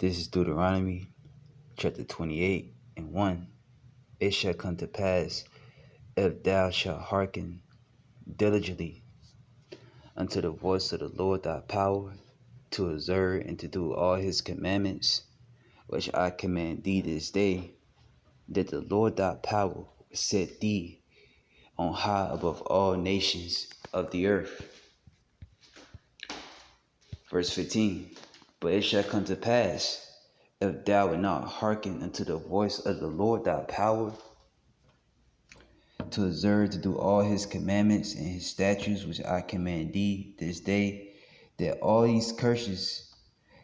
This is Deuteronomy chapter 28 and 1. It shall come to pass, if thou shalt hearken diligently unto the voice of the Lord thy power, to observe and to do all his commandments, which I command thee this day, that the Lord thy power will set thee on high above all nations of the earth. Verse 15. But it shall come to pass, if thou wilt not hearken unto the voice of the Lord thy power, to observe to do all his commandments and his statutes which I command thee this day, that all these curses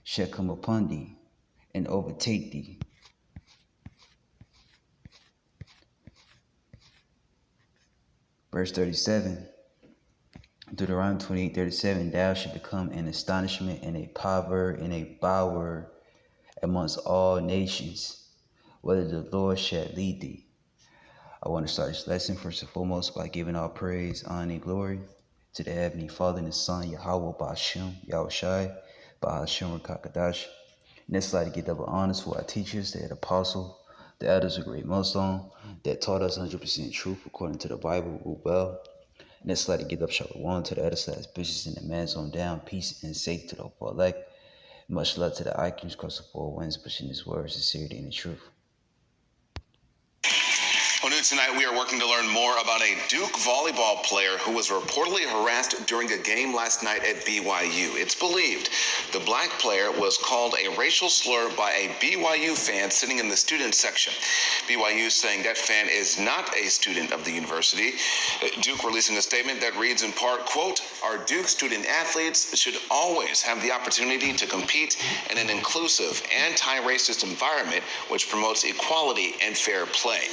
shall come upon thee and overtake thee. Verse 37. Deuteronomy 28:37. Thou shalt become an astonishment and a proverb and a byword amongst all nations, whether the Lord shall lead thee. I want to start this lesson first and foremost by giving all praise, honor, and glory to the Heavenly Father and the Son, Yahweh Ba'ashem, Yahushai, Ba'ashem Rakakadash. Next, I'd like to give double honors for our teachers, the head apostle, the elders of Great Millstone, that taught us 100% truth according to the Bible well. Next, I'd like to give up shalom to the other side's bishops and the man's on down, peace and safety to the whole elect. Much love to the icons across the four winds, pushing his word, sincerity, and the truth. On News Tonight, we are working to learn more about a Duke volleyball player who was reportedly harassed during a game last night at BYU. It's believed the black player was called a racial slur by a BYU fan sitting in the student section. BYU saying that fan is not a student of the university. Duke releasing a statement that reads in part, quote, "Our Duke student athletes should always have the opportunity to compete in an inclusive, anti-racist environment which promotes equality and fair play."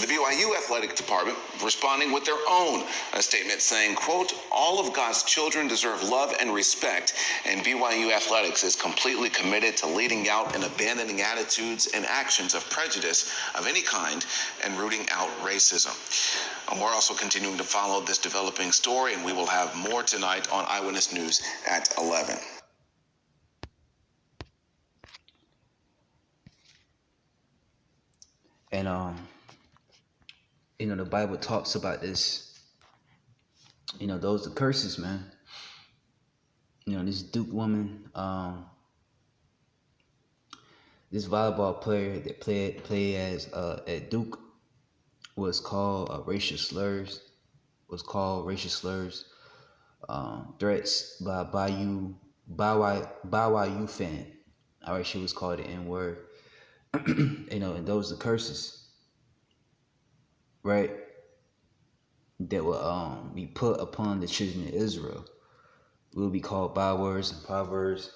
The BYU athletic department responding with their own statement saying, quote, "All of God's children deserve love and respect, and BYU athletics is completely committed to leading out and abandoning attitudes and actions of prejudice of any kind and rooting out racism." And we're also continuing to follow this developing story, and we will have more tonight on Eyewitness News at 11. And the Bible talks about this. Those are curses, man. This Duke woman, this volleyball player that play as at Duke was called racial slurs. Threats by BYU fan. All right, she was called the N-word. And those are curses, right? That will be put upon the children of Israel. Will be called bywords and proverbs.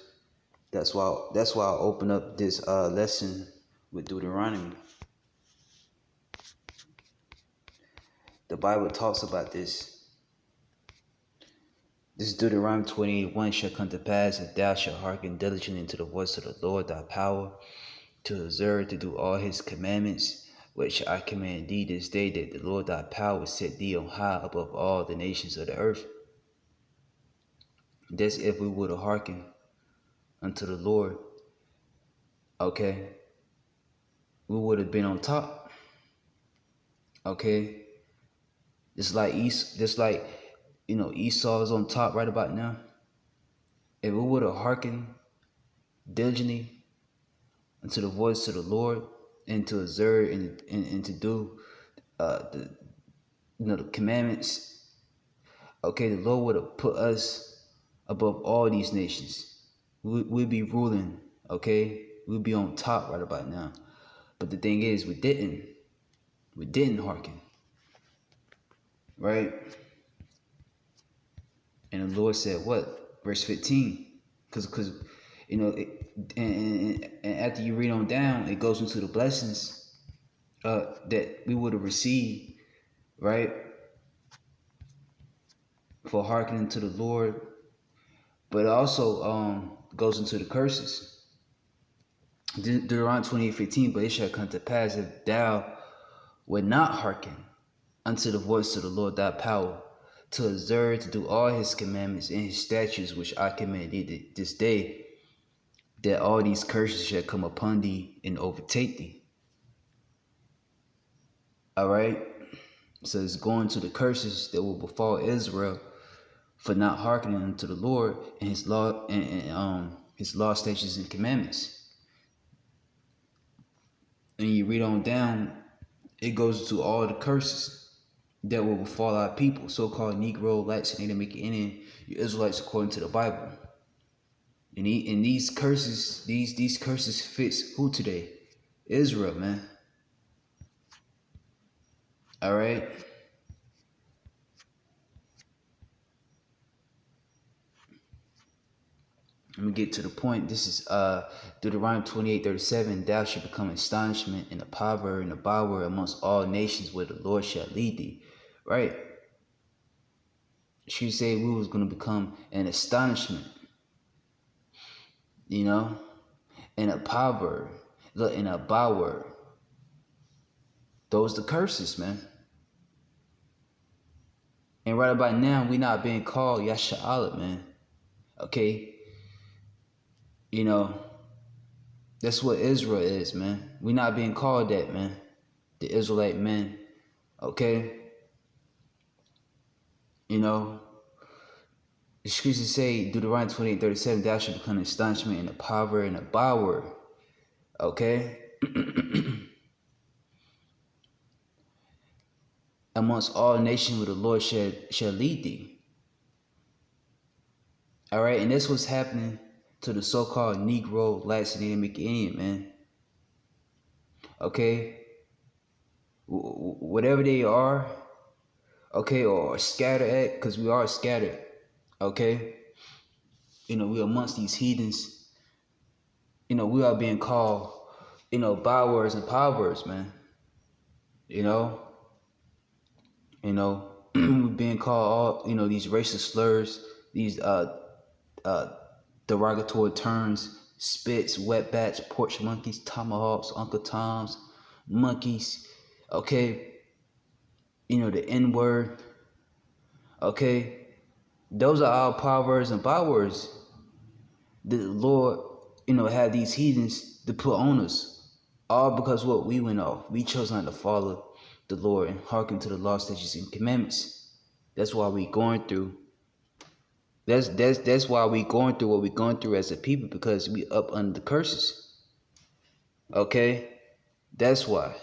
That's why I open up this lesson with Deuteronomy. The Bible talks about this. This Deuteronomy 28:1 shall come to pass, if thou shalt hearken diligently unto the voice of the Lord thy power, to observe to do all his commandments, which I command thee this day, that the Lord thy power will set thee on high above all the nations of the earth. That's if we would have hearkened unto the Lord, okay, we would have been on top, okay. Just like Esau is on top right about now. If we would have hearkened diligently unto the voice of the Lord, and to observe and to do the commandments, okay, the Lord would have put us above all these nations. We'd be ruling, okay? We'd be on top right about now. But the thing is, we didn't hearken, right? And the Lord said what? Verse 15, because and after you read on down, it goes into the blessings that we would have received, right, for hearkening to the Lord. But it also goes into the curses. Deuteronomy 28:15, but it shall come to pass, if thou wilt not hearken unto the voice of the Lord thy power, to observe to do all his commandments and his statutes which I command thee this day, that all these curses shall come upon thee and overtake thee. All right. So it's going to the curses that will befall Israel for not hearkening unto the Lord and his law and his law, statutes, and commandments. And you read on down, it goes to all the curses that will befall our people, so-called Negro, Blacks, and Native American Israelites, according to the Bible. And these curses, these curses fits who today? Israel, man. All right. Let me get to the point. This is Deuteronomy 28:37. Thou shalt become astonishment and a proverb and a byword amongst all nations where the Lord shall lead thee. Right? She said we was going to become an astonishment. You know? And a proverb. And a byword. Those the curses, man. And right about now, we not being called Yasha'Allah, man. Okay? You know, that's what Israel is, man. We not being called that, man. The Israelite men, okay? You know, the scriptures say, Deuteronomy 28:37, thou shalt become an astonishment and a proverb and a byword, okay? Amongst all nations where the Lord shall lead thee. All right, and that's what's happening to the so-called Negro, Blacks, and Native American Indian, man. Okay? Whatever they are, okay, or scattered at, because we are scattered, okay? You know, we amongst these heathens. You know, we are being called, you know, bywords and proverbs, man. You know? We're being called all, you know, these racial slurs, these derogatory terms, spits, wetbacks, porch monkeys, tomahawks, Uncle Toms, monkeys, okay? You know, the N-word, okay? Those are our proverbs and bywords that the Lord, you know, had these heathens to put on us. All because what? We went off. We chose not to follow the Lord and hearken to the law, statutes, and commandments. That's why we going through. That's why we going through what we're going through as a people, because we up under the curses. Okay? That's why.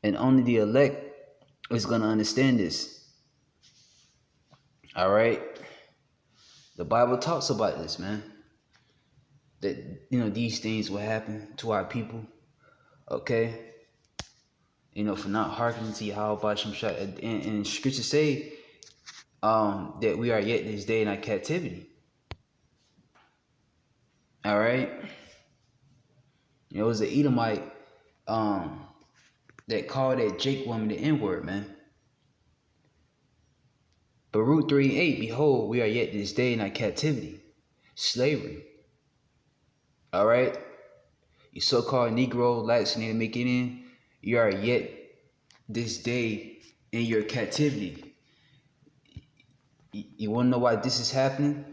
And only the elect is going to understand this. All right? The Bible talks about this, man. That, you know, these things will happen to our people. Okay? You know, for not hearkening to Yahweh Shem. And scriptures say that we are yet this day in our captivity. All right? You know, it was an Edomite that called that Jake woman the N-word, man. Baruch 3:8, behold, we are yet this day in our captivity. Slavery. All right? You so-called Negro, Blacks, and Native American, you are yet this day in your captivity. You want to know why this is happening?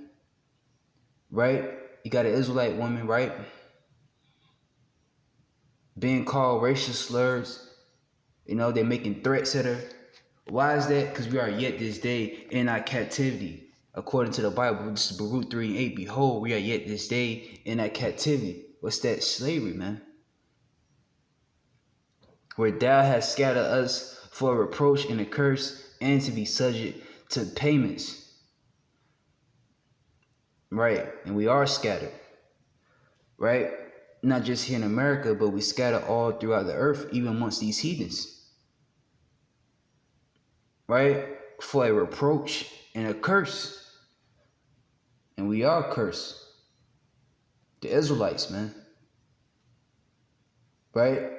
Right? You got an Israelite woman, right? Being called racial slurs. You know, they're making threats at her. Why is that? Because we are yet this day in our captivity. According to the Bible, this is Baruch 3:8. Behold, we are yet this day in our captivity. What's that? Slavery, man. Where thou hast scattered us for a reproach and a curse, and to be subject to payments. Right? And we are scattered. Right? Not just here in America, but we scatter all throughout the earth, even amongst these heathens. Right? For a reproach and a curse. And we are cursed. The Israelites, man. Right?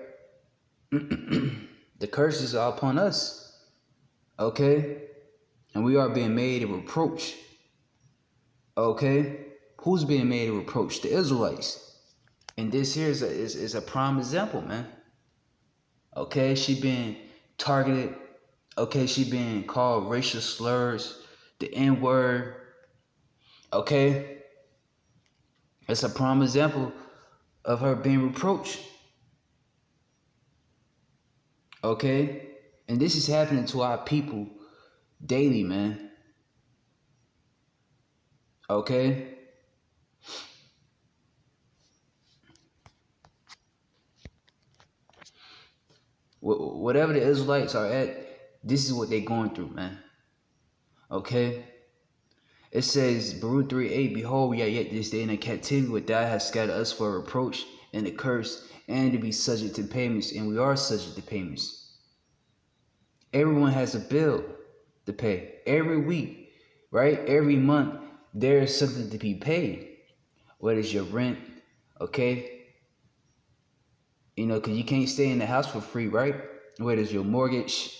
The curses are upon us. Okay? And we are being made a reproach. Okay? Who's being made a reproach? The Israelites. And this here is a prime example, man. Okay? She been targeted. Okay? She been called racial slurs. The N-word. Okay? It's a prime example of her being reproached. Okay? And this is happening to our people daily, man. Okay? Whatever the Israelites are at, this is what they're going through, man. Okay? It says, Baruch 3:8, behold, we are yet this day in a captivity, where thou hast scattered us for a reproach and a curse, and to be subject to payments, and we are subject to payments. Everyone has a bill to pay every week, right? Every month, there is something to be paid. What is your rent? Okay? You know, because you can't stay in the house for free, right? What is your mortgage,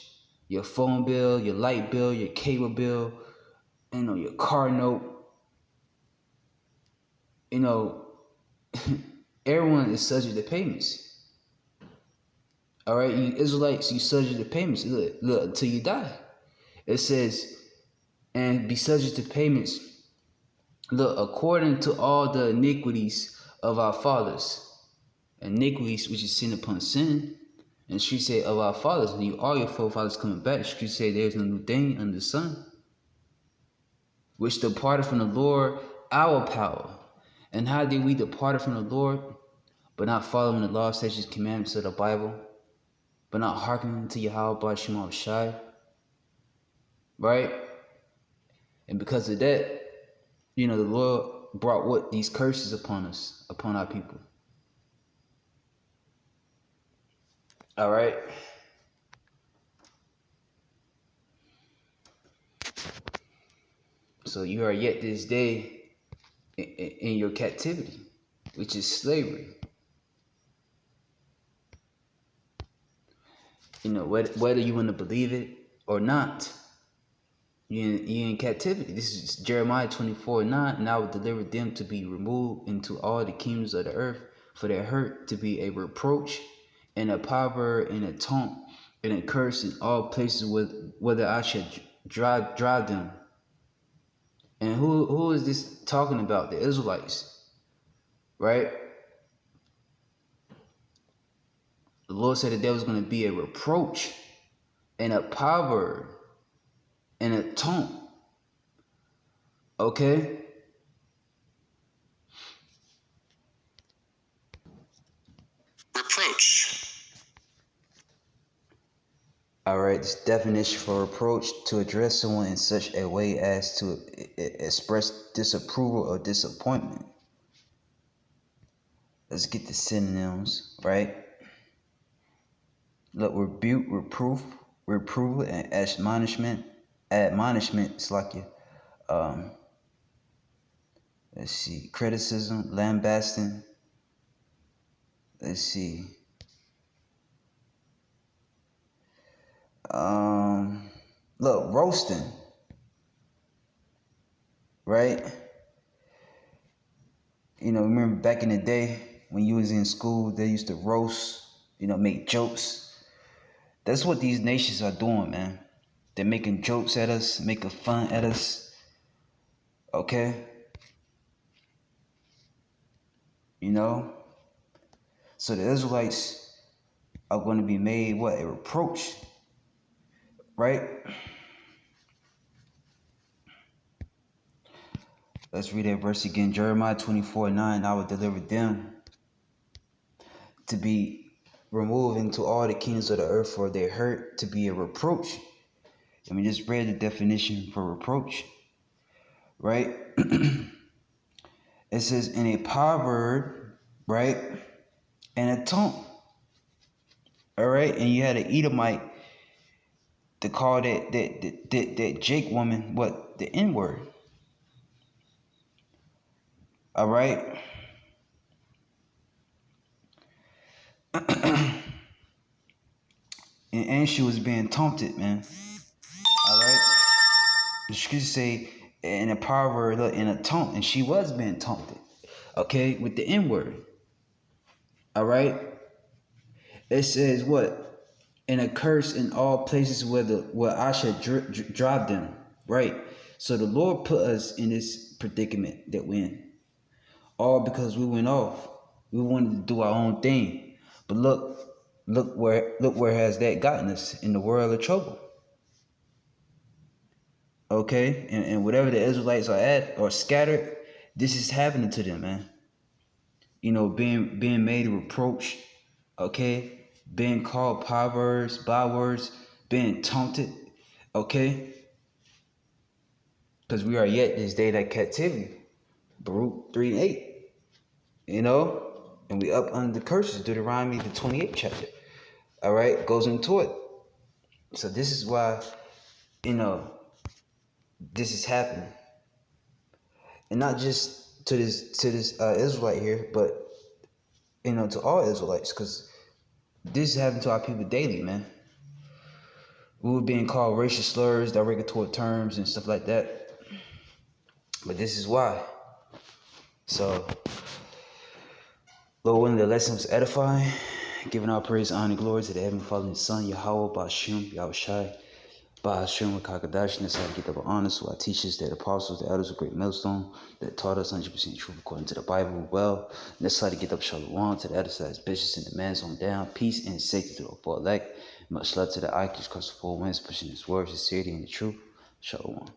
your phone bill, your light bill, your cable bill, you know, your car note. You know, everyone is subject to payments. All right, you Israelites, you subject to payments. Look, until you die. It says, and be subject to payments. Look, according to all the iniquities of our fathers. Iniquities, which is sin upon sin. And she said, of our fathers, and you all your forefathers coming back. She said, there's no new thing under the sun, which departed from the Lord, our power. And how did we depart from the Lord? But not following the law, statutes, commandments of the Bible, but not hearkening to Yahweh Ba'Shem Shai. Right? And because of that, you know, the Lord brought what? These curses upon us, upon our people. All right? So you are yet this day in your captivity, which is slavery. You know, whether you want to believe it or not, you're in captivity. This is Jeremiah 24:9. And I will deliver them to be removed into all the kingdoms of the earth, for their hurt to be a reproach and a proverb and a taunt and a curse in all places whether I should drive them. And who is this talking about? The Israelites, right? The Lord said that there was going to be a reproach and a proverb and a taunt. Okay? Reproach. All right, this definition for reproach: to address someone in such a way as to express disapproval or disappointment. Let's get the synonyms, right? Look, rebuke, reproof, reproval, and admonishment. Admonishment, Slakia. Let's see, criticism, lambasting. Let's see. Look, roasting. Right? You know, remember back in the day when you was in school, they used to roast, you know, make jokes. That's what these nations are doing, man. They're making jokes at us, making fun at us. Okay? You know? So the Israelites are going to be made, what? A reproach. Right? Let's read that verse again. Jeremiah 24:9. I will deliver them to be removed into all the kingdoms of the earth, for their hurt to be a reproach. And we just read the definition for reproach. Right? It says in a proverb, right? And a taunt. All right? And you had an Edomite to call that Jake woman, what? The N-word. All right? and she was being taunted, man. All right? The scripture say in a proverb, in a taunt, and she was being taunted. Okay? With the N-word. All right? It says what? And a curse in all places where I should drive them. Right? So the Lord put us in this predicament that we're in. All because we went off. We wanted to do our own thing. But look where has that gotten us, in the world of trouble. Okay? And whatever the Israelites are at or scattered, this is happening to them, man. You know, being made a reproach, okay? Being called proverbs, bywords, being taunted, okay? Because we are yet this day that captivity. Baruch 3:8. You know? And we up under the curses, Deuteronomy the 28th chapter. Alright, goes into it. So this is why, you know, this is happening. And not just to this Israelite here, but you know, to all Israelites, because this is happening to our people daily, man. We were being called racial slurs, derogatory terms, and stuff like that. But this is why. So, Lord willing, the lesson was edifying, giving our praise, honor, and glory to the Heavenly Father and His Son, Yahweh, Ba'ashem, Yahushai, Ba'ashem, Kakadash, and that's how to get double honors. So our teachers, the apostles, the elders of Great Millstone, that taught us 100% truth according to the Bible well. And that's how to get up Shalom to the editors, bishops, and the man's on down. Peace and safety to the poor elect. Much love to the Ikeys across the four winds, pushing His word, sincerity, and the truth. Shalom.